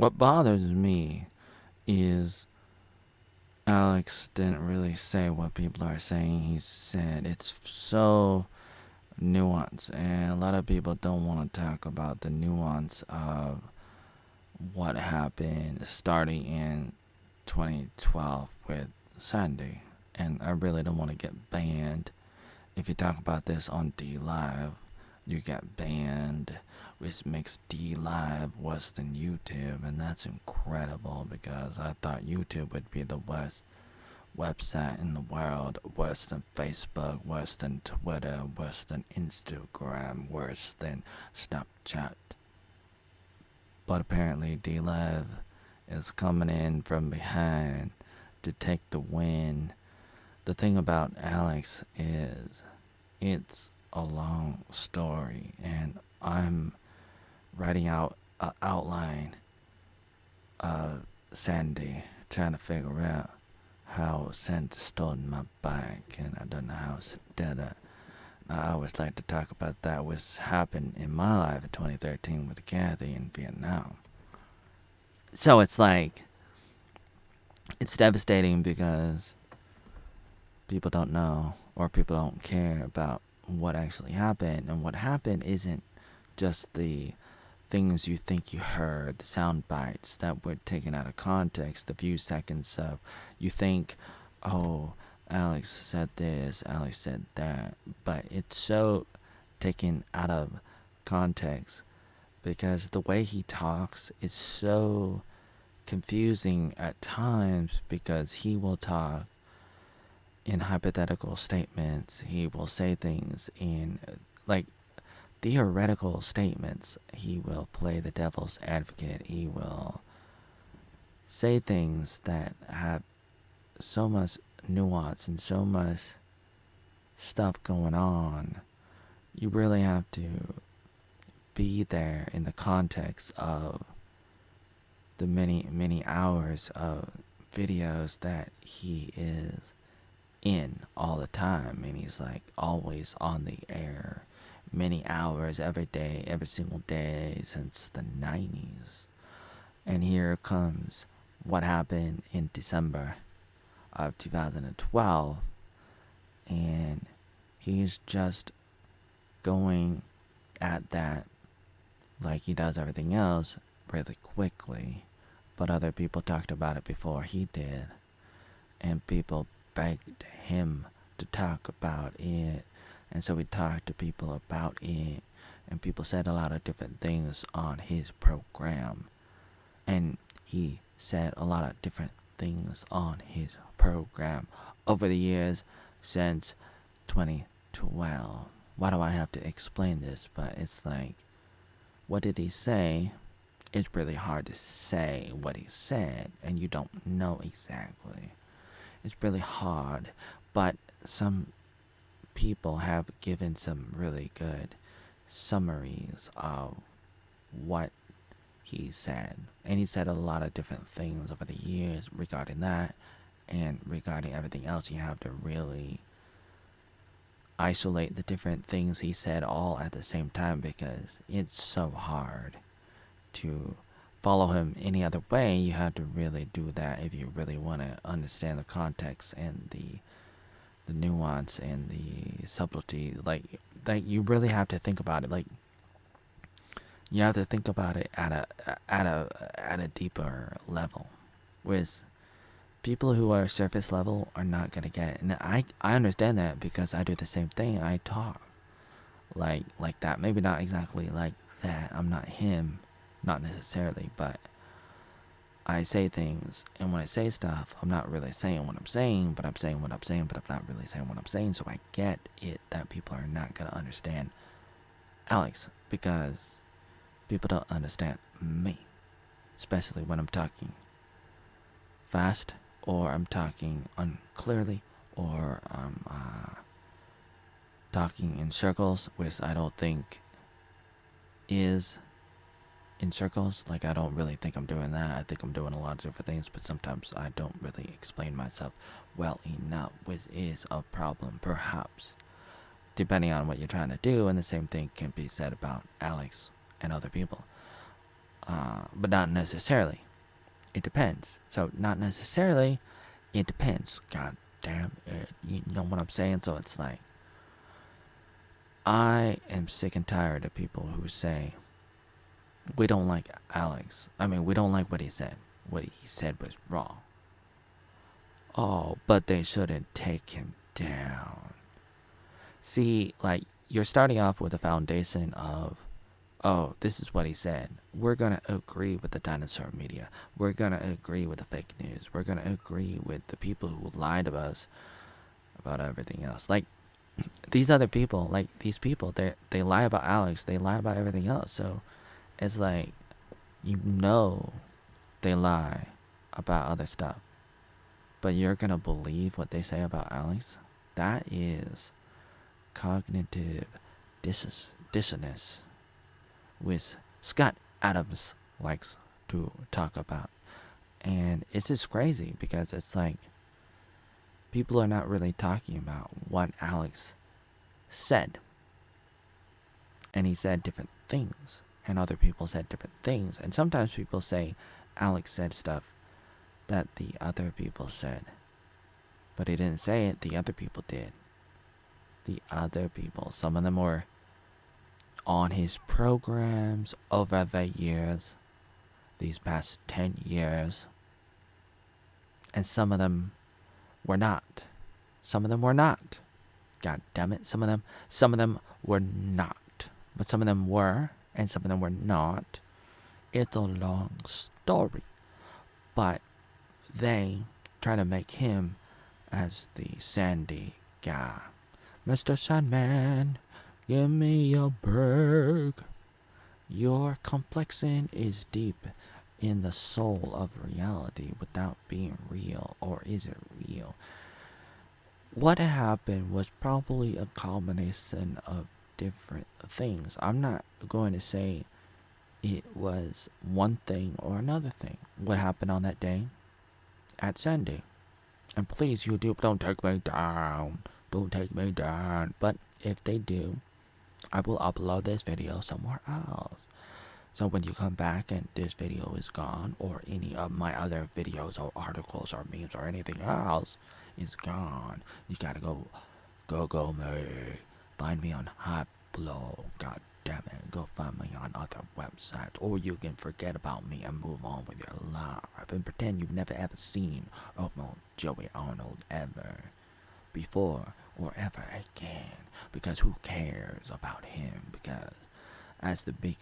What bothers me is Alex didn't really say what people are saying he said. It's so nuanced, and a lot of people don't want to talk about the nuance of what happened starting in 2012 with Sandy. And I really don't want to get banned. If you talk about this on D Live, you get banned, which makes D Live worse than YouTube, and that's incredible because I thought YouTube would be the worst website in the world, worse than Facebook, worse than Twitter, worse than Instagram, worse than Snapchat. But apparently D Live is coming in from behind to take the win. The thing about Alex is it's a long story, and I'm writing out an outline of Sandy, trying to figure out how Sandy stole my bike, and I don't know how she did it. I always like to talk about that, which happened in my life in 2013 with Kathy in Vietnam. So it's like, it's devastating because people don't know or people don't care about what actually happened. And what happened isn't just the things you think you heard, the sound bites that were taken out of context, the few seconds of you think, oh, Alex said this, Alex said that, but it's so taken out of context because the way he talks is so confusing at times because he will talk in hypothetical statements. He will say things in like theoretical statements. He will play the devil's advocate. He will say things that have so much nuance and so much stuff going on. You really have to be there in the context of the many hours of videos that he is in all the time, and he's like always on the air, many hours every day, every single day since the 90s. And here comes what happened in December of 2012, and he's just going at that like he does everything else really quickly. But other people talked about it before he did, and people begged him to talk about it, and so he talked to people about it, and people said a lot of different things on his program, and he said a lot of different things on his program over the years since 2012. Why do I have to explain this? But it's like, what did he say? It's really hard to say what he said, and you don't know exactly. It's really hard, but some people have given some really good summaries of what he said. And he said a lot of different things over the years regarding that, and regarding everything else. You have to really isolate the different things he said all at the same time because it's so hard to follow him any other way. You have to really do that if you really want to understand the context and the nuance and the subtlety. Like you really have to think about it. Like, you have to think about it at a deeper level. Whereas people who are surface level are not gonna get it. And I understand that because I do the same thing. I talk like that. Maybe not exactly like that. I'm not him, not necessarily, but I say things, and when I say stuff, I'm not really saying what I'm saying, but I'm saying what I'm saying, but I'm not really saying what I'm saying. So I get it that people are not gonna understand Alex because people don't understand me, especially when I'm talking fast, or I'm talking unclearly, or I'm talking in circles, which I don't think is in circles. Like, I don't really think I'm doing that. I think I'm doing a lot of different things, but sometimes I don't really explain myself well enough, which is a problem, perhaps, depending on what you're trying to do. And the same thing can be said about Alex and other people. but not necessarily. It depends. So not necessarily, it depends. God damn it. You know what I'm saying? So it's like, I am sick and tired of people who say, we don't like Alex. I mean, we don't like what he said. What he said was wrong. Oh, but they shouldn't take him down. See, like, you're starting off with a foundation of, oh, this is what he said. We're going to agree with the dinosaur media. We're going to agree with the fake news. We're going to agree with the people who lied to us about everything else. Like, these other people, like, these people, they lie about Alex. They lie about everything else. So, it's like, you know they lie about other stuff. But you're going to believe what they say about Alex? That is cognitive dissonance, which Scott Adams likes to talk about. And it's just crazy because it's like, people are not really talking about what Alex said. And he said different things. And other people said different things. And sometimes people say Alex said stuff that the other people said. But he didn't say it, the other people did. The other people, some of them were on his programs over the years, these past 10 years. And some of them were not. Some of them were not. God damn it, some of them were not. But some of them were, and some of them were not. It's a long story. But they try to make him as the sandy guy. Mr. Sandman, give me a break. Your complexion is deep in the soul of reality without being real. Or is it real? What happened was probably a combination of different things. I'm not going to say it was one thing or another thing. What happened on that day at Sandy? And please, YouTube, don't take me down. Don't take me down. But if they do, I will upload this video somewhere else. So when you come back and this video is gone, or any of my other videos or articles or memes or anything else is gone, you gotta go me. Find me on Hyplo. God damn it. Go find me on other websites. Or you can forget about me and move on with your life and pretend you've never ever seen Oatmeal Joey Arnold ever before or ever again. Because who cares about him? Because as the big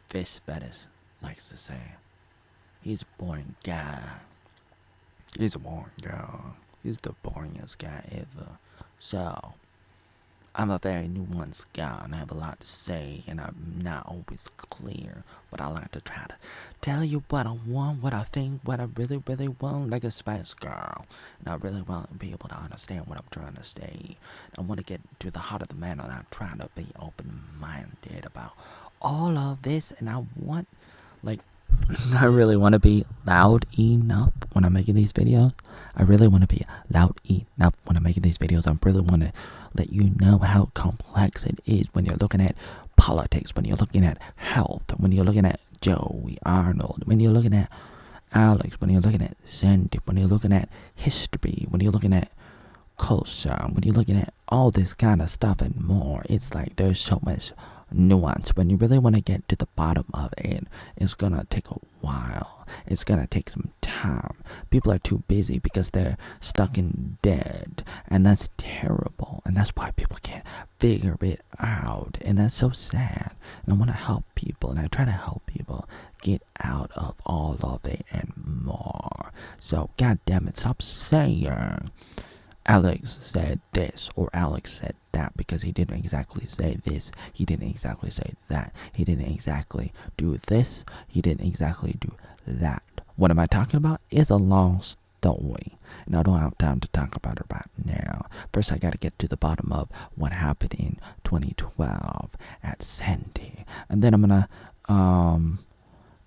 fish fetish likes to say, he's a boring guy. He's a boring guy. He's the boringest guy ever. So, I'm a very nuanced guy and I have a lot to say and I'm not always clear, but I like to try to tell you what I want, what I think, what I really, really want, like a Spice Girl. And I really want to be able to understand what I'm trying to say. I want to get to the heart of the matter and I'm trying to be open-minded about all of this, and I want, like, I really want to be loud enough when I'm making these videos. I really want to be loud enough when I'm making these videos. I really want to let you know how complex it is when you're looking at politics, when you're looking at health, when you're looking at Joey Arnold, when you're looking at Alex, when you're looking at Sandy, when you're looking at history, when you're looking at culture, when you're looking at all this kind of stuff and more. It's like there's so much nuance. When you really want to get to the bottom of it, it's gonna take a while. It's gonna take some time. People are too busy because they're stuck in debt, and that's terrible, and that's why people can't figure it out, and that's so sad. And I want to help people, and I try to help people get out of all of it and more. So god damn it, stop saying Alex said this or Alex said that, because he didn't exactly say this, he didn't exactly say that, he didn't exactly do this, he didn't exactly do that. What am I talking about? It's a long story, and I don't have time to talk about it right now. First, I gotta get to the bottom of what happened in 2012 at Sandy, and then I'm gonna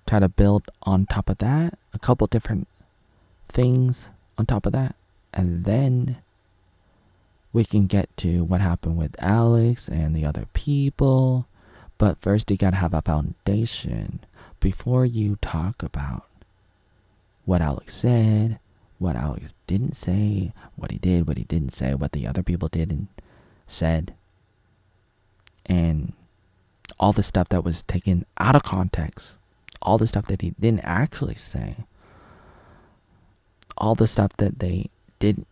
try to build on top of that a couple different things on top of that, and then we can get to what happened with Alex and the other people. But first you gotta have a foundation before you talk about what Alex said, what Alex didn't say, what he did, what he didn't say, what the other people did and said, and all the stuff that was taken out of context, all the stuff that he didn't actually say, all the stuff that they didn't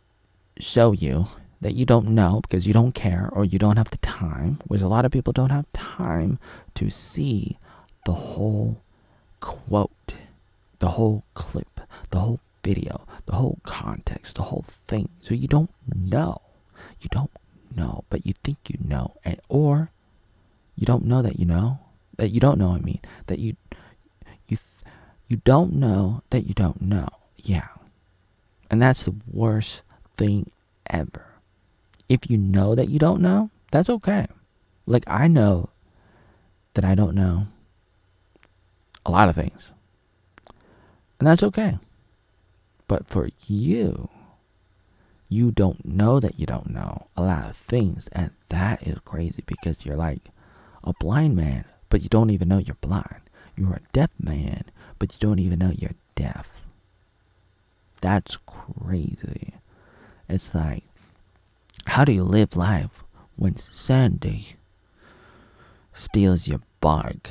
show you that you don't know because you don't care or you don't have the time, which a lot of people don't have time to see the whole quote, the whole clip, the whole video, the whole context, the whole thing. So you don't know. You don't know, but you think you know. And or you don't know that you know. That you don't know, I mean. That you don't know that you don't know. Yeah. And that's the worst thing ever. If you know that you don't know, that's okay. Like, I know that I don't know a lot of things. And that's okay. But for you, you don't know that you don't know a lot of things. And that is crazy because you're like a blind man, but you don't even know you're blind. You're a deaf man, but you don't even know you're deaf. That's crazy. It's like, how do you live life when Sandy steals your bark